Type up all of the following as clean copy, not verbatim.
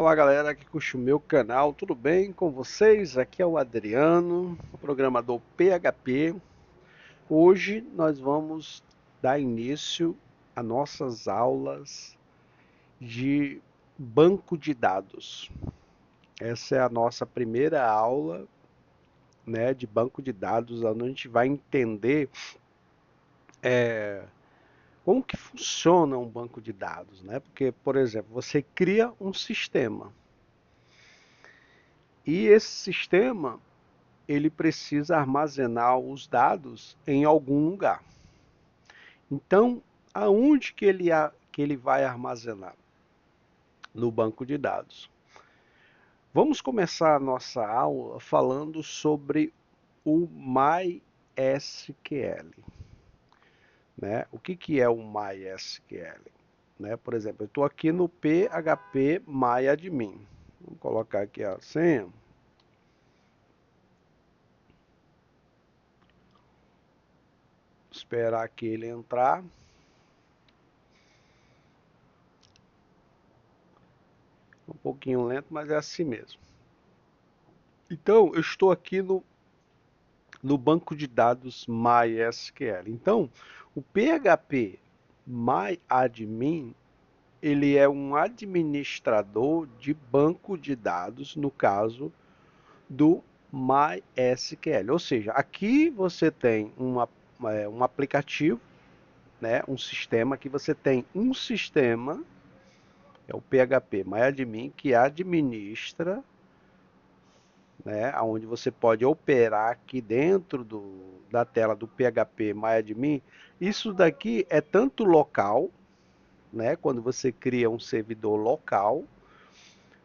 Olá galera que curte o meu canal, tudo bem com vocês? Aqui é o Adriano, programador PHP. Hoje nós vamos dar início a nossas aulas de banco de dados. Essa é a nossa primeira aula, né, de banco de dados, onde a gente vai entender como que funciona um banco de dados, né? Porque, por exemplo, você cria um sistema e esse sistema ele precisa armazenar os dados em algum lugar. Então, aonde que ele vai armazenar? No banco de dados. Vamos começar a nossa aula falando sobre o MySQL. Né? O que é o MySQL? Né? Por exemplo, eu estou aqui no PHP MyAdmin. Vou colocar aqui a senha. Esperar que ele entrar. Um pouquinho lento, mas é assim mesmo. Então, eu estou aqui no banco de dados MySQL. Então, o PHP MyAdmin, ele é um administrador de banco de dados, no caso do MySQL. Ou seja, aqui você tem um aplicativo, né, um sistema, que você tem um sistema, é o PHP MyAdmin, que administra, né, onde você pode operar aqui dentro da tela do PHP MyAdmin. Isso daqui é tanto local, né, quando você cria um servidor local,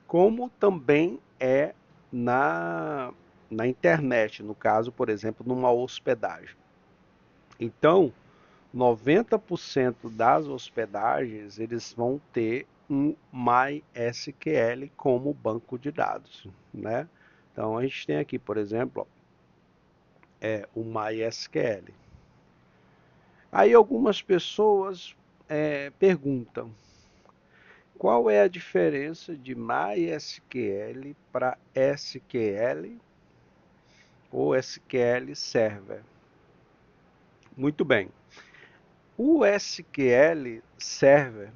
como também é na, na internet, no caso, por exemplo, numa hospedagem. Então, 90% das hospedagens eles vão ter um MySQL como banco de dados, né? Então a gente tem aqui, por exemplo, o MySQL. Aí algumas pessoas perguntam qual é a diferença de MySQL para SQL ou SQL Server. Muito bem. O SQL Server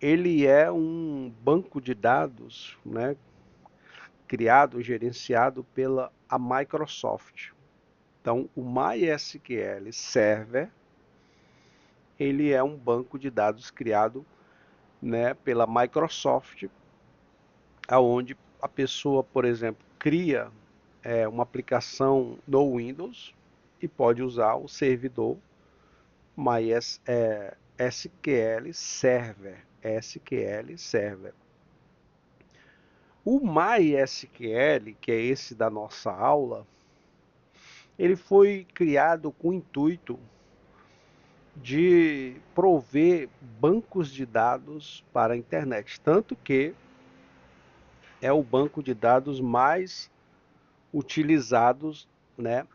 ele é um banco de dados, né, criado, gerenciado pela a Microsoft. Então, o MySQL Server ele é um banco de dados criado, né, pela Microsoft, aonde a pessoa, por exemplo, cria uma aplicação no Windows e pode usar o servidor MySQL Server. SQL Server. O MySQL, que é esse da nossa aula, ele foi criado com o intuito de prover bancos de dados para a internet, tanto que é o banco de dados mais utilizados, né,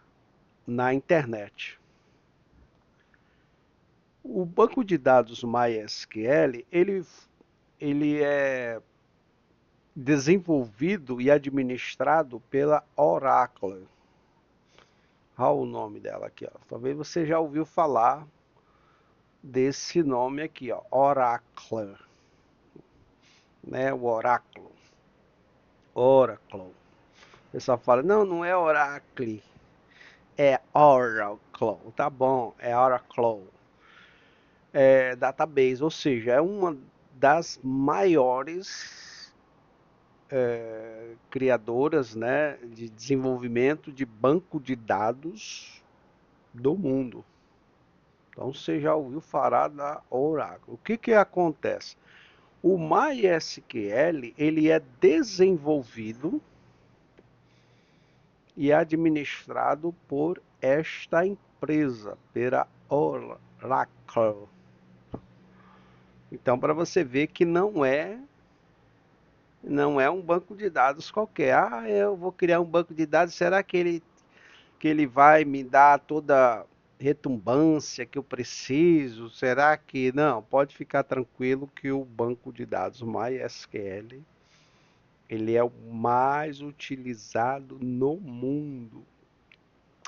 na internet. O banco de dados MySQL, ele é desenvolvido e administrado pela Oracle. Olha o nome dela aqui, ó. Talvez você já ouviu falar desse nome aqui, ó, Oracle, né? O oráculo, Oracle. O pessoal fala, não, não é Oracle, é Oracle, tá bom, é Oracle. É database, ou seja, é uma das maiores criadoras, né, de desenvolvimento de banco de dados do mundo. Então você já ouviu falar da Oracle. O que acontece? O MySQL ele é desenvolvido e administrado por esta empresa, pela Oracle. Então, para você ver que não é um banco de dados qualquer. Ah, eu vou criar um banco de dados, será que ele vai me dar toda retumbância que eu preciso? Será que não? Pode ficar tranquilo que o banco de dados MySQL Ele é o mais utilizado no mundo.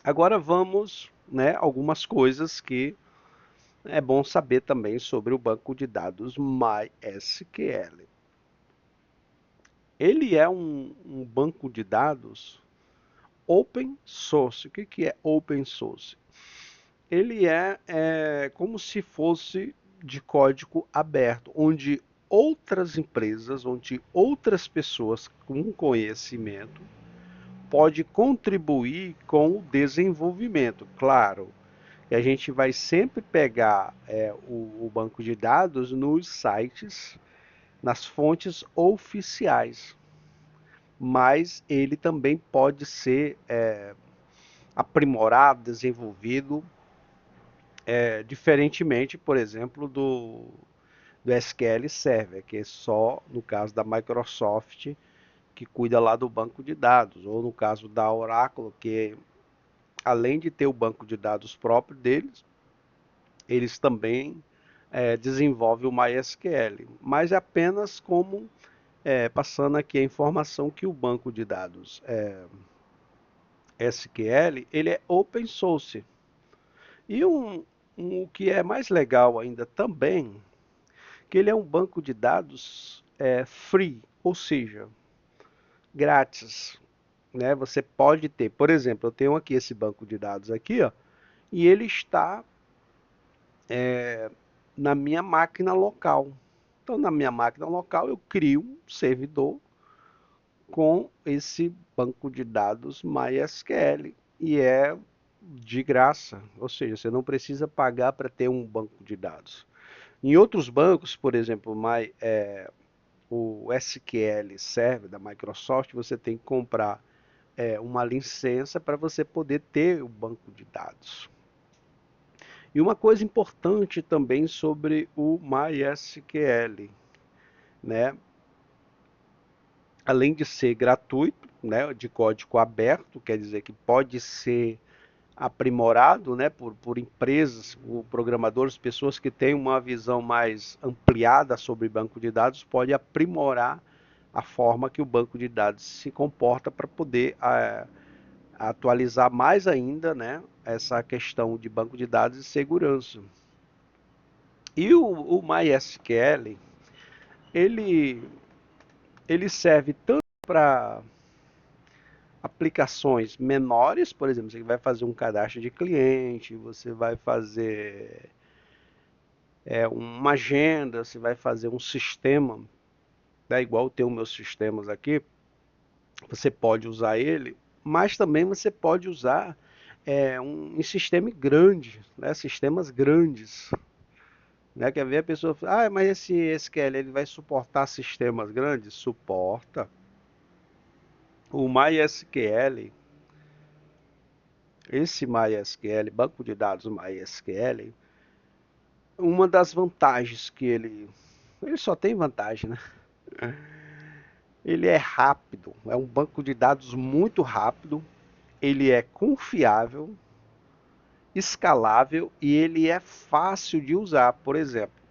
Agora vamos, né, algumas coisas que é bom saber também sobre o banco de dados MySQL. Ele é um banco de dados open source. O que é open source? Ele é como se fosse de código aberto, onde outras empresas, onde outras pessoas com conhecimento pode contribuir com o desenvolvimento. Claro, e a gente vai sempre pegar o banco de dados nos sites, nas fontes oficiais, mas ele também pode ser aprimorado, desenvolvido diferentemente, por exemplo, do SQL Server, que é só no caso da Microsoft que cuida lá do banco de dados, ou no caso da Oracle, que além de ter o banco de dados próprio deles, eles também desenvolvem o MySQL, mas é apenas como passando aqui a informação que o banco de dados SQL ele é open source. E o que é mais legal ainda também, que ele é um banco de dados free, ou seja, grátis, né? Você pode ter, por exemplo, eu tenho aqui esse banco de dados aqui, ó, e ele está na minha máquina local. Então, na minha máquina local, eu crio um servidor com esse banco de dados MySQL e é de graça, ou seja, você não precisa pagar para ter um banco de dados. Em outros bancos, por exemplo, o SQL Server da Microsoft, você tem que comprar uma licença para você poder ter o banco de dados. E uma coisa importante também sobre o MySQL, né? Além de ser gratuito, né, de código aberto, quer dizer que pode ser aprimorado, né, por empresas, por programadores, pessoas que têm uma visão mais ampliada sobre banco de dados, pode aprimorar a forma que o banco de dados se comporta para poder atualizar mais ainda, né, essa questão de banco de dados e segurança. E o MySQL, ele, ele serve tanto para aplicações menores, por exemplo, você vai fazer um cadastro de cliente, você vai fazer uma agenda, você vai fazer um sistema, né, igual tem os meus sistemas aqui, você pode usar ele, mas também você pode usar um sistema grande, né, sistemas grandes. Né, quer ver a pessoa fala, mas esse SQL ele vai suportar sistemas grandes? Suporta. O MySQL, esse MySQL, banco de dados MySQL, uma das vantagens que ele só tem vantagem, né? Ele é rápido, é um banco de dados muito rápido, ele é confiável, escalável e ele é fácil de usar. Por exemplo,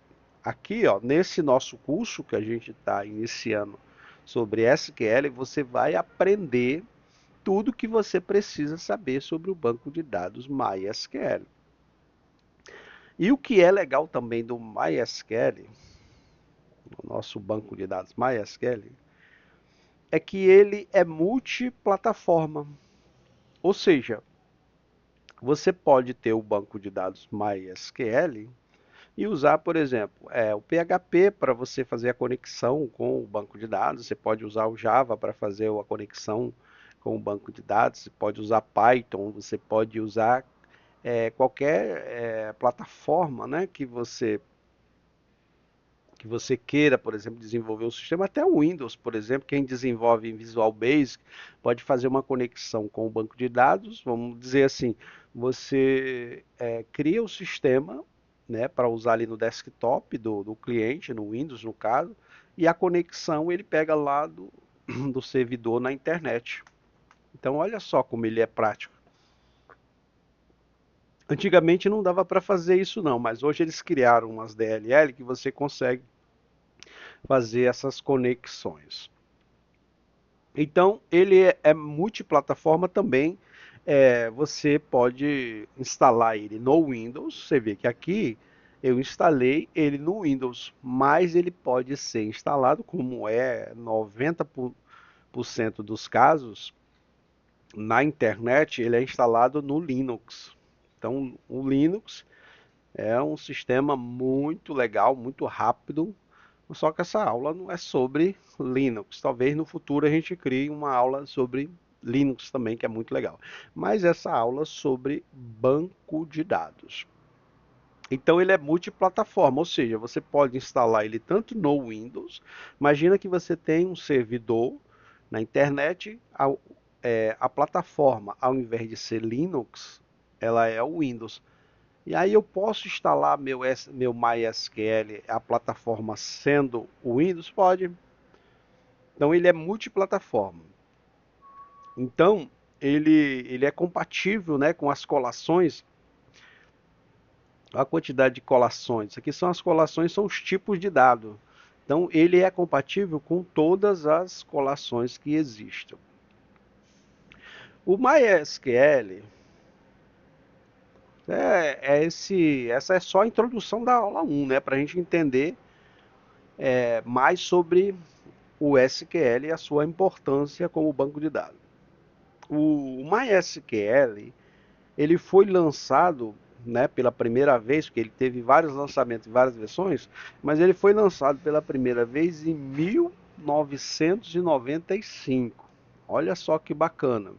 aqui, ó, nesse nosso curso que a gente está iniciando sobre SQL, você vai aprender tudo que você precisa saber sobre o banco de dados MySQL. E o que é legal também do MySQL, o nosso banco de dados MySQL, é que ele é multiplataforma. Ou seja, você pode ter o banco de dados MySQL e usar, por exemplo, o PHP para você fazer a conexão com o banco de dados, você pode usar o Java para fazer a conexão com o banco de dados, você pode usar Python, você pode usar qualquer plataforma, né, que você queira, por exemplo, desenvolver um sistema, até o Windows, por exemplo, quem desenvolve em Visual Basic pode fazer uma conexão com o banco de dados, vamos dizer assim, você cria o sistema, né, para usar ali no desktop do cliente, no Windows no caso, e a conexão ele pega lá do servidor na internet. Então olha só como ele é prático. Antigamente não dava para fazer isso não, mas hoje eles criaram umas DLL que você consegue fazer essas conexões. Então, ele é multiplataforma também. Você pode instalar ele no Windows. Você vê que aqui eu instalei ele no Windows, mas ele pode ser instalado, como é 90% dos casos, na internet, ele é instalado no Linux. Então, o Linux é um sistema muito legal, muito rápido, só que essa aula não é sobre Linux. Talvez no futuro a gente crie uma aula sobre Linux também, que é muito legal. Mas essa aula é sobre banco de dados. Então ele é multiplataforma, ou seja, você pode instalar ele tanto no Windows. Imagina que você tem um servidor na internet, a plataforma, ao invés de ser Linux, ela é o Windows. E aí eu posso instalar meu MySQL, a plataforma sendo o Windows? Pode. Então ele é multiplataforma. Então ele é compatível, né, com as colações. A quantidade de colações. Aqui são as colações, são os tipos de dado. Então ele é compatível com todas as colações que existem. O MySQL essa é só a introdução da aula 1, né, para a gente entender mais sobre o SQL e a sua importância como banco de dados. O MySQL ele foi lançado, né, pela primeira vez, porque ele teve vários lançamentos e várias versões, mas ele foi lançado pela primeira vez em 1995. Olha só que bacana,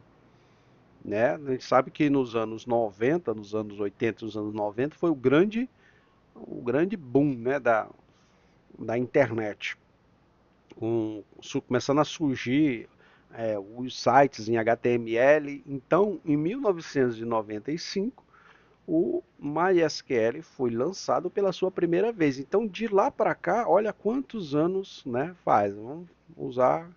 né? A gente sabe que nos anos 90, nos anos 80, nos anos 90 foi o grande boom, né, da internet. Começando a surgir os sites em HTML. Então, em 1995, o MySQL foi lançado pela sua primeira vez. Então, de lá para cá, olha quantos anos, né, faz. Usar,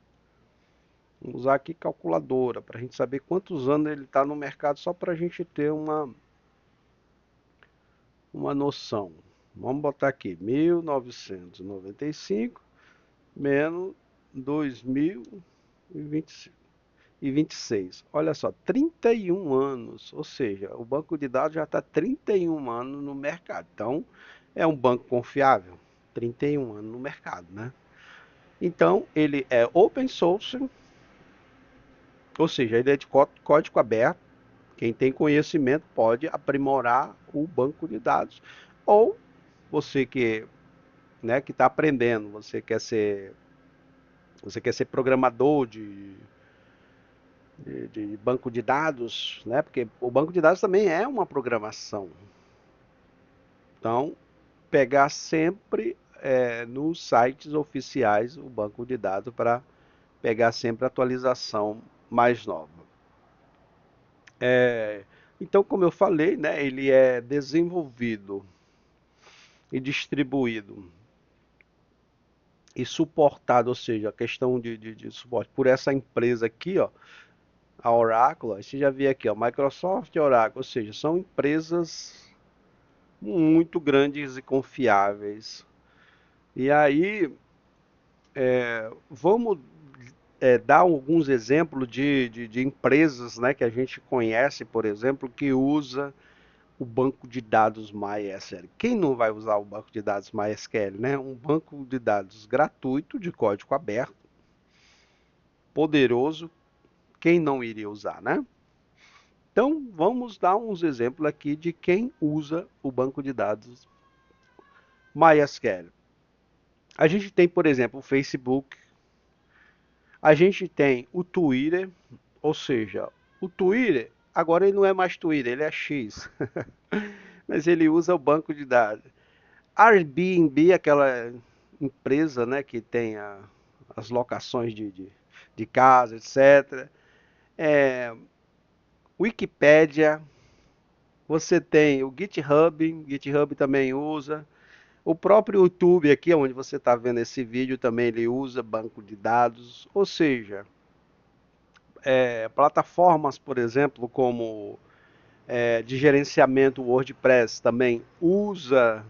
vamos usar aqui calculadora para a gente saber quantos anos ele está no mercado, só para a gente ter uma noção. Vamos botar aqui 1995 menos 2025 e 26. Olha só, 31 anos, ou seja, o banco de dados já está 31 anos no mercado. Então, é um banco confiável, 31 anos no mercado, né? Então, ele é open source, ou seja, ele é de código aberto. Quem tem conhecimento pode aprimorar o banco de dados. Ou você que está aprendendo, você quer ser programador de banco de dados, né? Porque o banco de dados também é uma programação. Então, pegar sempre nos sites oficiais o banco de dados para pegar sempre a atualização mais nova. Então, como eu falei, né, ele é desenvolvido e distribuído e suportado, ou seja, a questão de suporte por essa empresa aqui, ó, a Oracle. Você já viu aqui, ó, Microsoft e Oracle, ou seja, são empresas muito grandes e confiáveis. E aí, vamos dar alguns exemplos de empresas, né, que a gente conhece, por exemplo, que usa o banco de dados MySQL. Quem não vai usar o banco de dados MySQL, né? Um banco de dados gratuito, de código aberto, poderoso, quem não iria usar, né? Então, vamos dar uns exemplos aqui de quem usa o banco de dados MySQL. A gente tem, por exemplo, o Facebook, a gente tem o Twitter, ou seja, o Twitter, agora ele não é mais Twitter, ele é X, mas ele usa o banco de dados. Airbnb, aquela empresa, né, que tem as locações de casa, etc. É, Wikipédia, você tem o GitHub também usa. O próprio YouTube aqui, onde você está vendo esse vídeo, também ele usa banco de dados. Ou seja, plataformas, por exemplo, como de gerenciamento WordPress também usa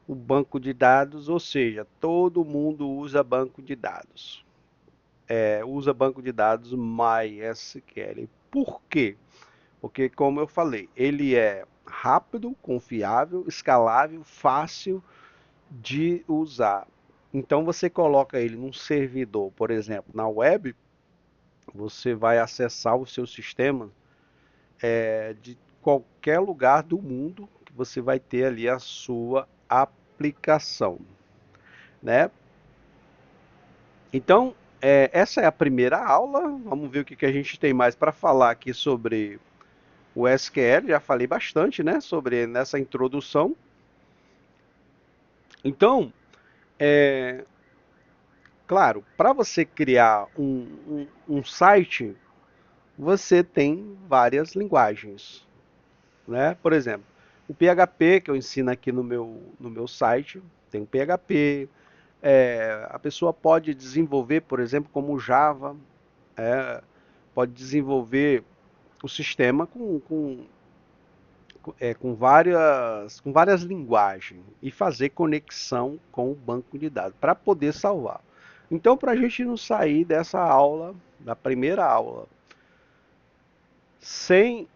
o banco de dados, ou seja, todo mundo usa banco de dados. usa banco de dados MySQL. Por quê? Porque, como eu falei, ele é rápido, confiável, escalável, fácil de usar. Então você coloca ele num servidor, por exemplo, na web, você vai acessar o seu sistema de qualquer lugar do mundo que você vai ter ali a sua aplicação, né? Então, essa é a primeira aula. Vamos ver o que a gente tem mais para falar aqui sobre o SQL. Já falei bastante, né, sobre nessa introdução. Então, claro, para você criar um site, você tem várias linguagens, né? Por exemplo, o PHP que eu ensino aqui no meu site, tem o PHP. A pessoa pode desenvolver, por exemplo, como Java, pode desenvolver o sistema com várias linguagens e fazer conexão com o banco de dados para poder salvar. Então, para a gente não sair dessa aula, da primeira aula, sem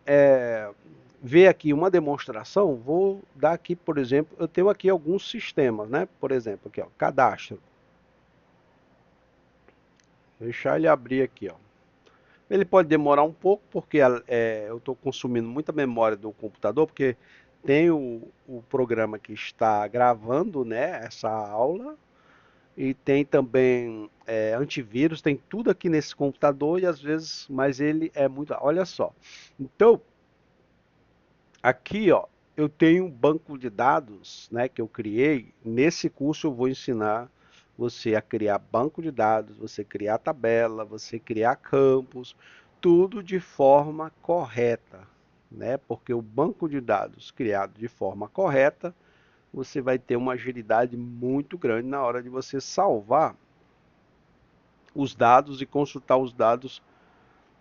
ver aqui uma demonstração, vou dar aqui, por exemplo, eu tenho aqui alguns sistemas, né? Por exemplo, aqui, ó, cadastro. Vou deixar ele abrir aqui, ó. Ele pode demorar um pouco, porque eu estou consumindo muita memória do computador, porque tem o programa que está gravando, né, essa aula, e tem também antivírus, tem tudo aqui nesse computador, e às vezes, mas ele é muito. Olha só. Então, aqui, ó, eu tenho um banco de dados, né, que eu criei. Nesse curso eu vou ensinar você a criar banco de dados, você criar tabela, você criar campos, tudo de forma correta, né? Porque o banco de dados criado de forma correta, você vai ter uma agilidade muito grande na hora de você salvar os dados e consultar os dados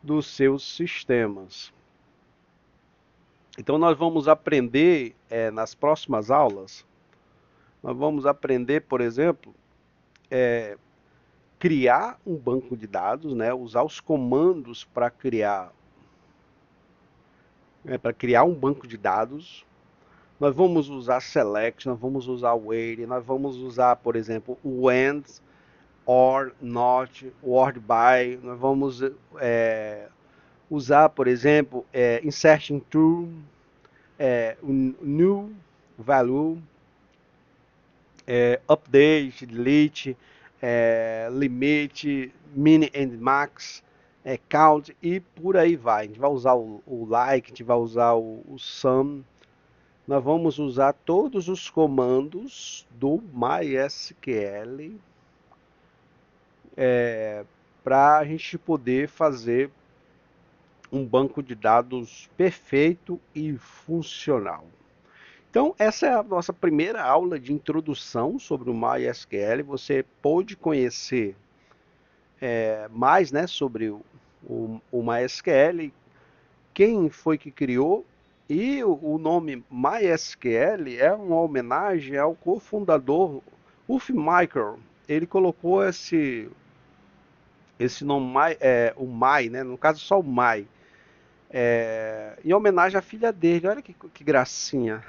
dos seus sistemas. Então nós vamos aprender nas próximas aulas, nós vamos aprender, por exemplo, criar um banco de dados, né? Usar os comandos para criar um banco de dados. Nós vamos usar select, nós vamos usar where, nós vamos usar, por exemplo, o and, or, not, word by, nós vamos usar, por exemplo, insert into, new value, update, delete, limite, min and max, count e por aí vai. A gente vai usar o like, a gente vai usar o sum. Nós vamos usar todos os comandos do MySQL para a gente poder fazer um banco de dados perfeito e funcional. Então, essa é a nossa primeira aula de introdução sobre o MySQL. Você pôde conhecer mais, né, sobre o MySQL, quem foi que criou, e o nome MySQL é uma homenagem ao cofundador Ulf Michael. Ele colocou esse nome, o My, né, no caso só o My, em homenagem à filha dele. Olha que gracinha.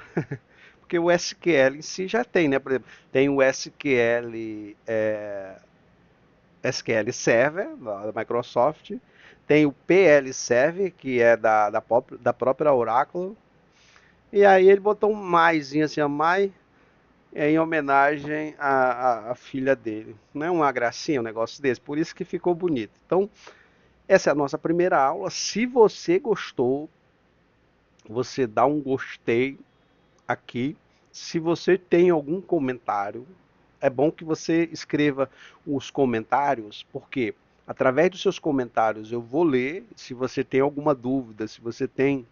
Porque o SQL em si já tem, né? Por exemplo, tem o SQL Server da Microsoft, tem o PL Server, que é da própria Oracle, e aí ele botou um maisinho assim, a mai, em homenagem à filha dele. Não é uma gracinha um negócio desse? Por isso que ficou bonito. Então, essa é a nossa primeira aula. Se você gostou, você dá um gostei aqui. Se você tem algum comentário, é bom que você escreva os comentários, porque através dos seus comentários eu vou ler. Se você tem alguma dúvida, se você tem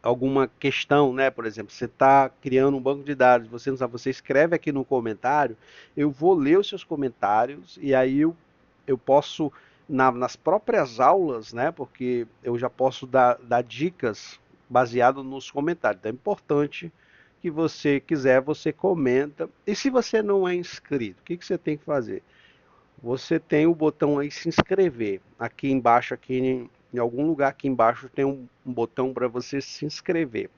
alguma questão, né? Por exemplo, você está criando um banco de dados, você não sabe, você escreve aqui no comentário, eu vou ler os seus comentários e aí eu posso, nas próprias aulas, né? Porque eu já posso dar dicas baseado nos comentários. Então é importante que você quiser, você comenta. E se você não é inscrito, o que você tem que fazer? você tem o botão aí se inscrever. Aqui embaixo, em algum lugar aqui embaixo tem um botão para você se inscrever.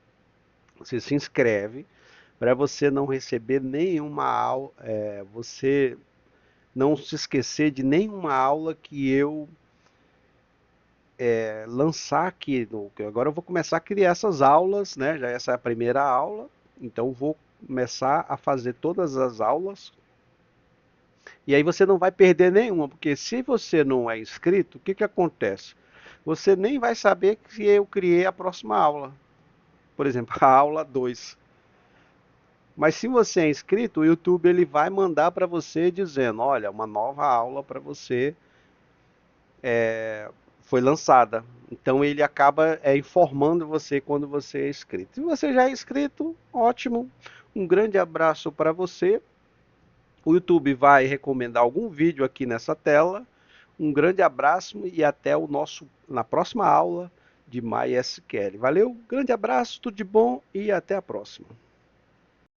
Você se inscreve para você não receber nenhuma aula, você não se esquecer de nenhuma aula que eu lançar aqui. Agora eu vou começar a criar essas aulas, né? Já essa é a primeira aula, então vou começar a fazer todas as aulas. E aí você não vai perder nenhuma, porque se você não é inscrito, o que que acontece? Você nem vai saber que eu criei a próxima aula. Por exemplo, a aula 2. Mas se você é inscrito, o YouTube ele vai mandar para você dizendo, olha, uma nova aula para você foi lançada. Então ele acaba informando você quando você é inscrito. Se você já é inscrito, ótimo. Um grande abraço para você. O YouTube vai recomendar algum vídeo aqui nessa tela. Um grande abraço e até na próxima aula de MySQL. Valeu, grande abraço, tudo de bom e até a próxima.